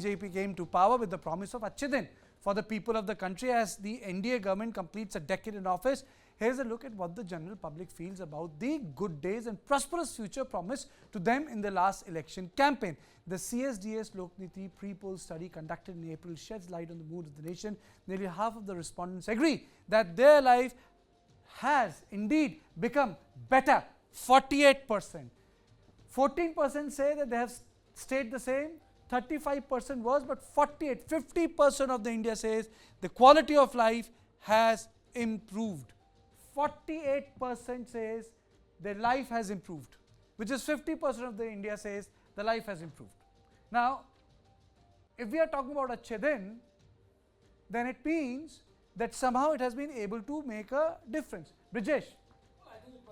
BJP came to power with the promise of Acche Din for the people of the country as the NDA government completes a decade in office. Here's a look at what the general public feels about the good days and prosperous future promised to them in the last election campaign. The CSDS-Lokniti pre-poll study conducted in April sheds light on the mood of the nation. Nearly half of the respondents agree that their life has indeed become better, 48%. 14% say that they have stayed the same, 35% worse, but 50% of the India says the quality of life has improved. 48% says their life has improved, which is 50% of the India says the life has improved. Now, if we are talking about Acche Din, then it means that somehow it has been able to make a difference. Brijesh.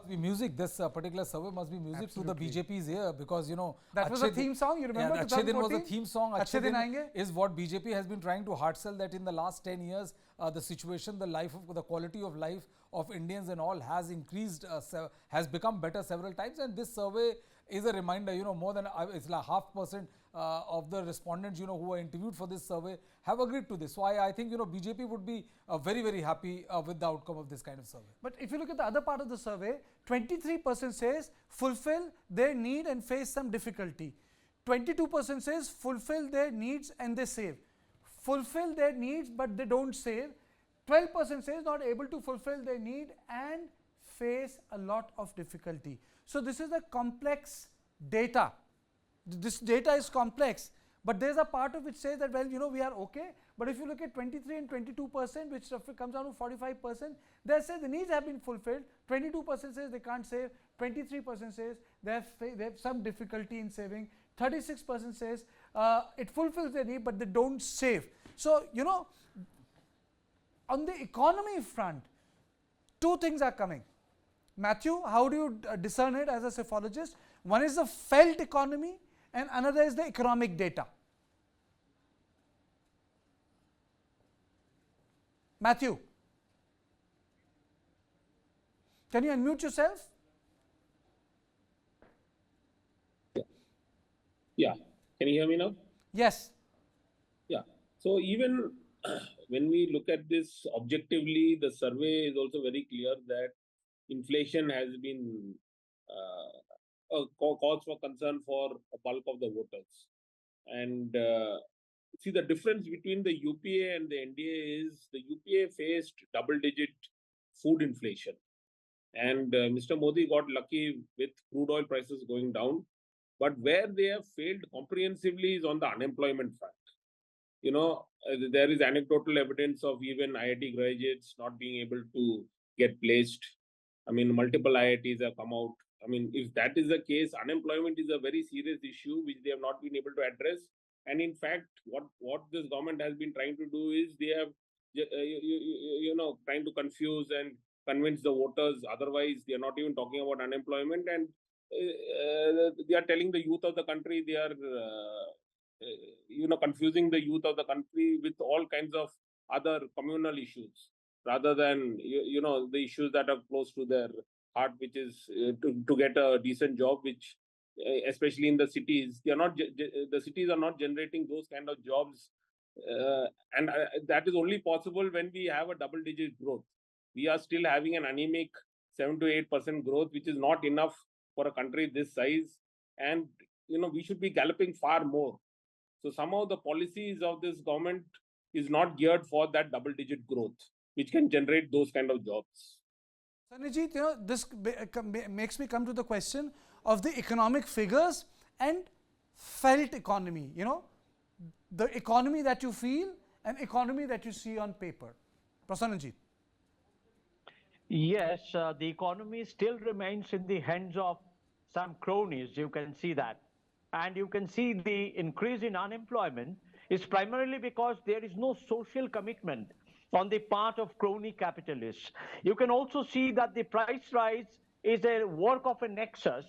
Be music. This particular survey must be music Absolutely. to the BJP's ear, because you know that was a theme song. You remember? Yeah, Acche Din was a theme song. Acche Din is what BJP has been trying to hard sell, that in the last 10 years, the situation, the quality of life of Indians and all has increased, has become better several times. And this survey is a reminder. You know, more than it's like 0.5% of the respondents, you know, who were interviewed for this survey have agreed to this. So I think, you know, BJP would be very happy with the outcome of this kind of survey. But if you look at the other part of the survey, 23% says fulfill their need and face some difficulty. 22% says fulfill their needs and they save. Fulfill their needs but they don't save. 12% says not able to fulfill their need and face a lot of difficulty. So this is a complex data. This data is complex, but there's a part of which says that, well, you know, we are okay. But if you look at 23 and 22%, which comes down to 45%, they say the needs have been fulfilled. 22% says they can't save. 23% says they have some difficulty in saving. 36% says it fulfills their need, but they don't save. So, you know, on the economy front, two things are coming. Matthew, how do you discern it as a psephologist? One is the felt economy and another is the economic data. Matthew, can you unmute yourself? Yeah. Can you hear me now? Yes. Yeah. So even when we look at this objectively, the survey is also very clear that inflation has been a cause for concern for a bulk of the voters. And see, the difference between the UPA and the NDA is the UPA faced double-digit food inflation. And Mr. Modi got lucky with crude oil prices going down. But where they have failed comprehensively is on the unemployment front. You know, there is anecdotal evidence of even IIT graduates not being able to get placed. I mean, multiple IITs have come out. I mean, if that is the case, unemployment is a very serious issue which they have not been able to address. And in fact, what this government has been trying to do is they have, you know, trying to confuse and convince the voters. Otherwise, they are not even talking about unemployment, and they are telling the youth of the country they are, you know, confusing the youth of the country with all kinds of other communal issues, rather than you know, the issues that are close to their heart, which is to get a decent job, which especially in the cities, they are not the cities are not generating those kind of jobs, and that is only possible when we have a double-digit growth. We are still having an anemic 7 to 8% growth, which is not enough for a country this size, and you know, we should be galloping far more. So somehow the policies of this government is not geared for that double-digit growth, which can generate those kind of jobs. Sanjit, you know, this makes me come to the question of the economic figures and felt economy. You know, the economy that you feel and economy that you see on paper. Prasanjit. Yes, the economy still remains in the hands of some cronies, you can see that. And you can see the increase in unemployment is primarily because there is no social commitment on the part of crony capitalists. You can also see that the price rise is a work of a nexus,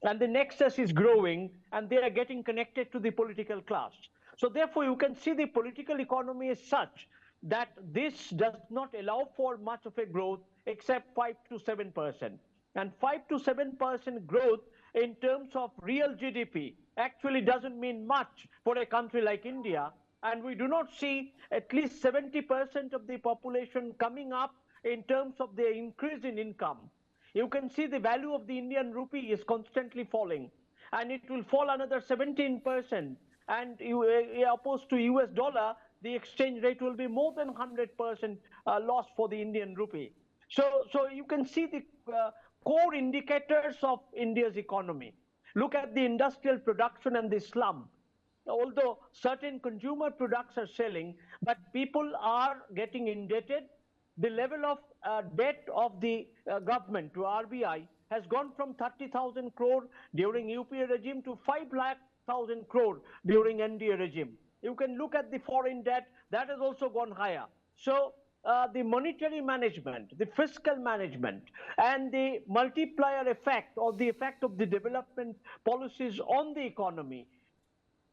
and the nexus is growing, and they are getting connected to the political class. So therefore, you can see the political economy is such that this does not allow for much of a growth except 5 to 7%. And 5 to 7% growth in terms of real GDP actually doesn't mean much for a country like India. And we do not see at least 70% of the population coming up in terms of their increase in income. You can see the value of the Indian rupee is constantly falling, and it will fall another 17%. And opposed to US dollar, the exchange rate will be more than 100% loss for the Indian rupee. So you can see the core indicators of India's economy. Look at the industrial production and the slump. Although certain consumer products are selling, but people are getting indebted. The level of debt of the government to RBI has gone from 30,000 crore during UPA regime to 5,00,000 crore during NDA regime. You can look at the foreign debt, that has also gone higher. So the monetary management, the fiscal management, and the multiplier effect or the effect of the development policies on the economy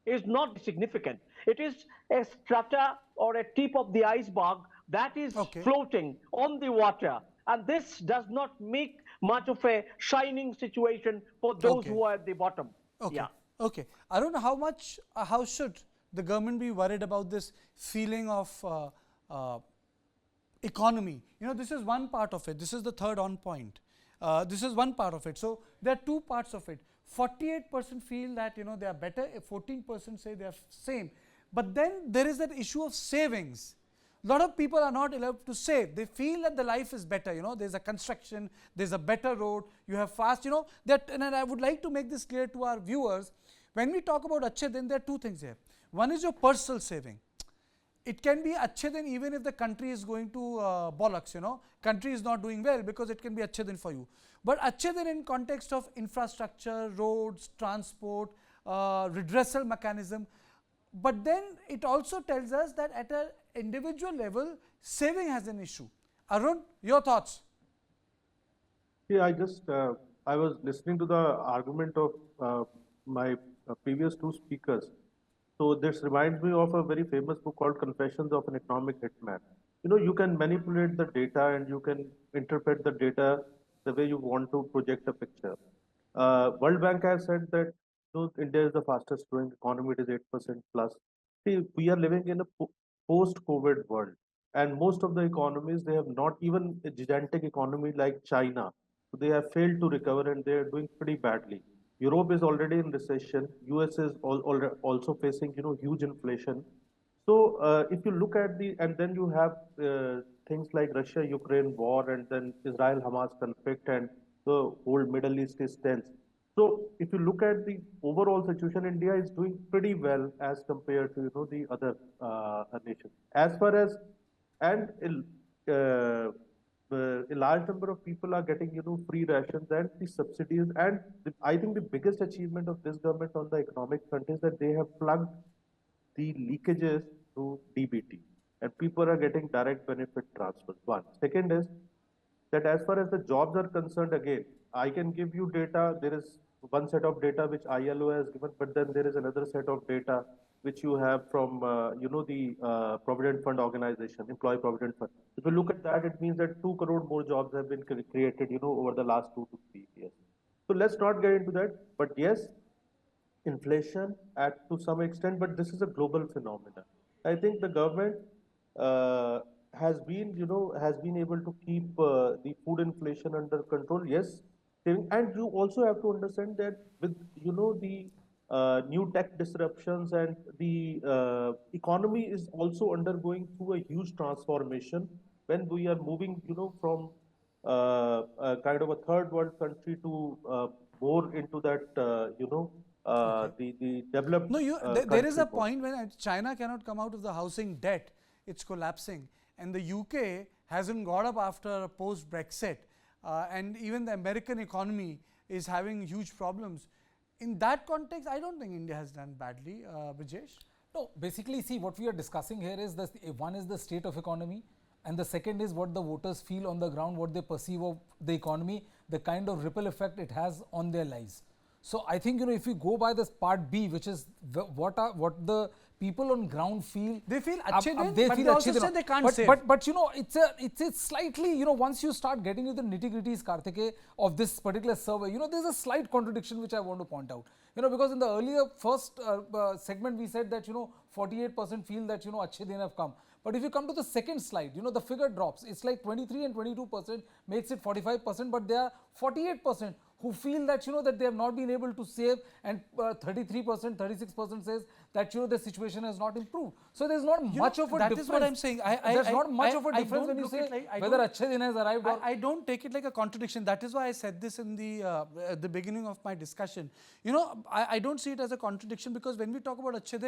is not significant. It is a strata or a tip of the iceberg that is floating on the water. And this does not make much of a shining situation for those who are at the bottom. Okay. I don't know how much, how should the government be worried about this feeling of economy? You know, this is one part of it. This is the third on point. This is one part of it. So there are two parts of it. 48% feel that, you know, they are better, 14% say they are same. But then there is that issue of savings. A lot of people are not allowed to save. They feel that the life is better, you know, there's a construction, there's a better road, you have fast, you know, that, and I would like to make this clear to our viewers. When we talk about Acche Din, there are two things here. One is your personal saving. It can be Acche Din even if the country is going to bollocks, you know, country is not doing well, because it can be Acche Din for you. But Acche Din in context of infrastructure, roads, transport, redressal mechanism. But then it also tells us that at an individual level, saving has an issue. Arun, your thoughts? Yeah, I was listening to the argument of my previous two speakers. So this reminds me of a very famous book called Confessions of an Economic Hitman. You know, you can manipulate the data and you can interpret the data the way you want to project a picture. World Bank has said that, you know, India is the fastest growing economy, it is 8% plus. See, we are living in a post-COVID world, and most of the economies, they have not even a gigantic economy like China. So they have failed to recover and they are doing pretty badly. Europe is already in recession. US is also facing, you know, huge inflation. So if you look at and then you have things like Russia-Ukraine war, and then Israel-Hamas conflict, and the whole Middle East is tense. So if you look at the overall situation, India is doing pretty well as compared to, you know, the other nations. As far as, and a large number of people are getting, you know, free rations and the subsidies. And I think the biggest achievement of this government on the economic front is that they have plugged the leakages through DBT, and people are getting direct benefit transfers. One. Second is that as far as the jobs are concerned, again, I can give you data. There is one set of data which ILO has given, but then there is another set of data which you have from, you know, the Provident Fund organization, Employee Provident Fund. If you look at that, it means that 2 crore more jobs have been created, you know, over the last 2 to 3 years. So let's not get into that. But yes, inflation to some extent, but this is a global phenomenon. I think the government has been, you know, able to keep the food inflation under control. Yes, and you also have to understand that with, you know, the new tech disruptions, and the economy is also undergoing through a huge transformation when we are moving, you know, from a kind of a third world country to more into that, you know, the developed. No, there is a point when China cannot come out of the housing debt, it's collapsing, and the UK hasn't got up after post-Brexit, and even the American economy is having huge problems. In that context, I don't think India has done badly, Brijesh. No, basically, see, what we are discussing here is one is the state of economy, and the second is what the voters feel on the ground, what they perceive of the economy, the kind of ripple effect it has on their lives. So I think, you know, if you go by this part B, which is what the people on ground feel They feel Acche Din, they but feel they also Acche Din. say they can't but, save. But you know, it's a slightly, you know, once you start getting into the nitty-gritties, Karthike, of this particular survey, you know, there's a slight contradiction which I want to point out. You know, because in the earlier first segment we said that, you know, 48% feel that, you know, Acche Din have come. But if you come to the second slide, you know, the figure drops. It's like 23 and 22% makes it 45%, but there are 48% who feel that, you know, that they have not been able to save, and 33%, 36% says that, you know, the situation has not improved. So there's not much of a that difference. is what I'm saying. There's not much of a difference when you say whether Acche Din has arrived or... I don't take it like a contradiction. That is why I said this in the at the beginning of my discussion. You know, I don't see it as a contradiction, because when we talk about Acche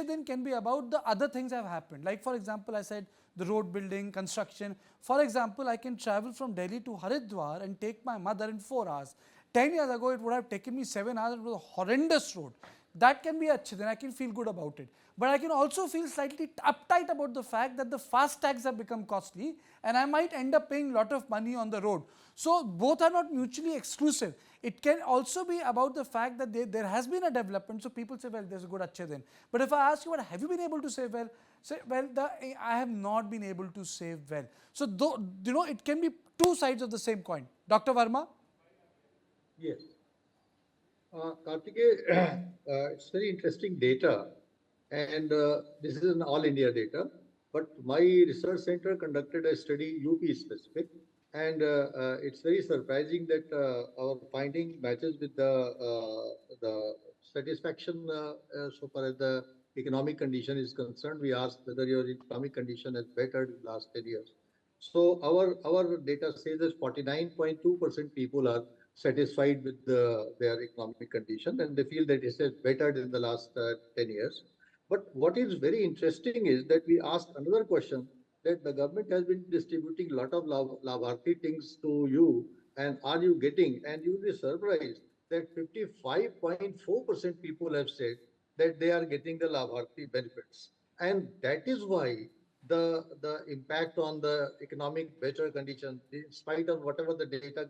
Din can be about the other things that have happened. Like, for example, I said the road building, construction. For example, I can travel from Delhi to Haridwar and take my mother in 4 hours. 10 years ago, it would have taken me 7 hours. It was a horrendous road. That can be Acche Din. I can feel good about it. But I can also feel slightly uptight about the fact that the fast tags have become costly, and I might end up paying a lot of money on the road. So both are not mutually exclusive. It can also be about the fact that there has been a development. So people say, well, there's a good Acche Din. But if I ask you, what have you been able to save well? Say, well, I have not been able to save well. So, you know, it can be two sides of the same coin. Dr. Verma? Yes. Karthike, it's very interesting data, and this is an all India data, but my research center conducted a study UP specific, and it's very surprising that our finding matches with the satisfaction so far as the economic condition is concerned. We asked whether your economic condition has bettered in the last 10 years. So our data says that 49.2% people are satisfied with their economic condition, and they feel that it has bettered in the last 10 years. But what is very interesting is that we asked another question, that the government has been distributing a lot of Labharti things to you, and are you getting? And you'll be surprised that 55.4% people have said that they are getting the Labharti benefits. And that is why the impact on the economic better condition, in spite of whatever the data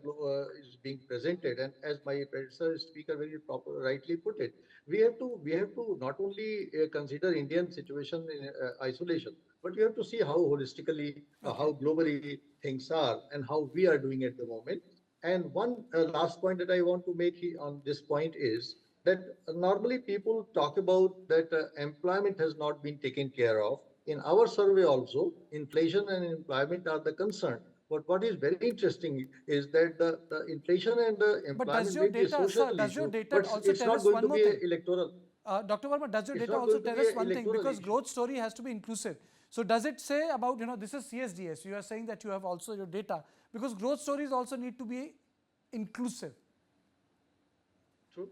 is being presented, and as my predecessor speaker very rightly put it, we have to not only consider Indian situation in isolation, but we have to see how holistically, how globally things are, and how we are doing at the moment. And one last point that I want to make on this point is that normally people talk about that employment has not been taken care of. In our survey also, inflation and employment are the concern. But what is very interesting is that the inflation and the But does employment your may be a data, sir, social does your issue, data but also it's tell not us going one to more be thing? electoral. Dr. Verma, does your It's data not also going to tell be us an one thing? electoral Because issue. growth story has to be inclusive. So does it say about, you know, this is CSDS. You are saying that you have also your data. Because growth stories also need to be inclusive. True.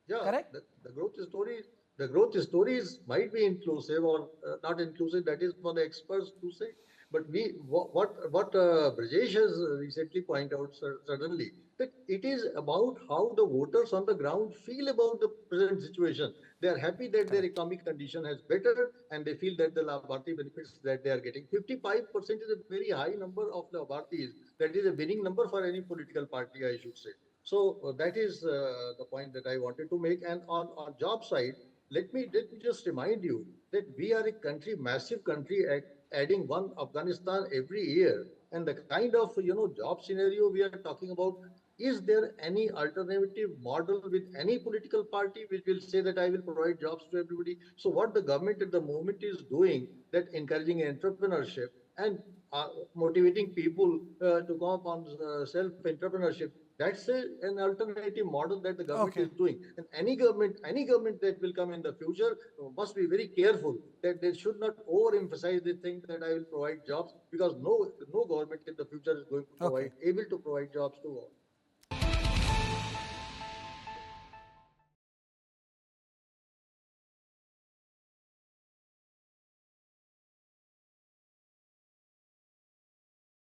Yeah, Correct? the growth stories might be inclusive or not inclusive. That is for the experts to say. But what Brajesh has recently pointed out suddenly, that it is about how the voters on the ground feel about the present situation. They are happy that their economic condition has bettered, and they feel that the Labharti benefits that they are getting. 55% is a very high number of Labhartis. That is a winning number for any political party, I should say. So that is the point that I wanted to make. And on job side, let me just remind you that we are a country, massive country, adding one Afghanistan every year. And the kind of job scenario we are talking about, is there any alternative model with any political party which will say that I will provide jobs to everybody? So what the government at the moment is doing, that encouraging entrepreneurship and motivating people to go upon self-entrepreneurship, that's an alternative model that the government is doing. And any government that will come in the future must be very careful that they should not overemphasize the thing that I will provide jobs, because no government in the future is going to able to provide jobs to all.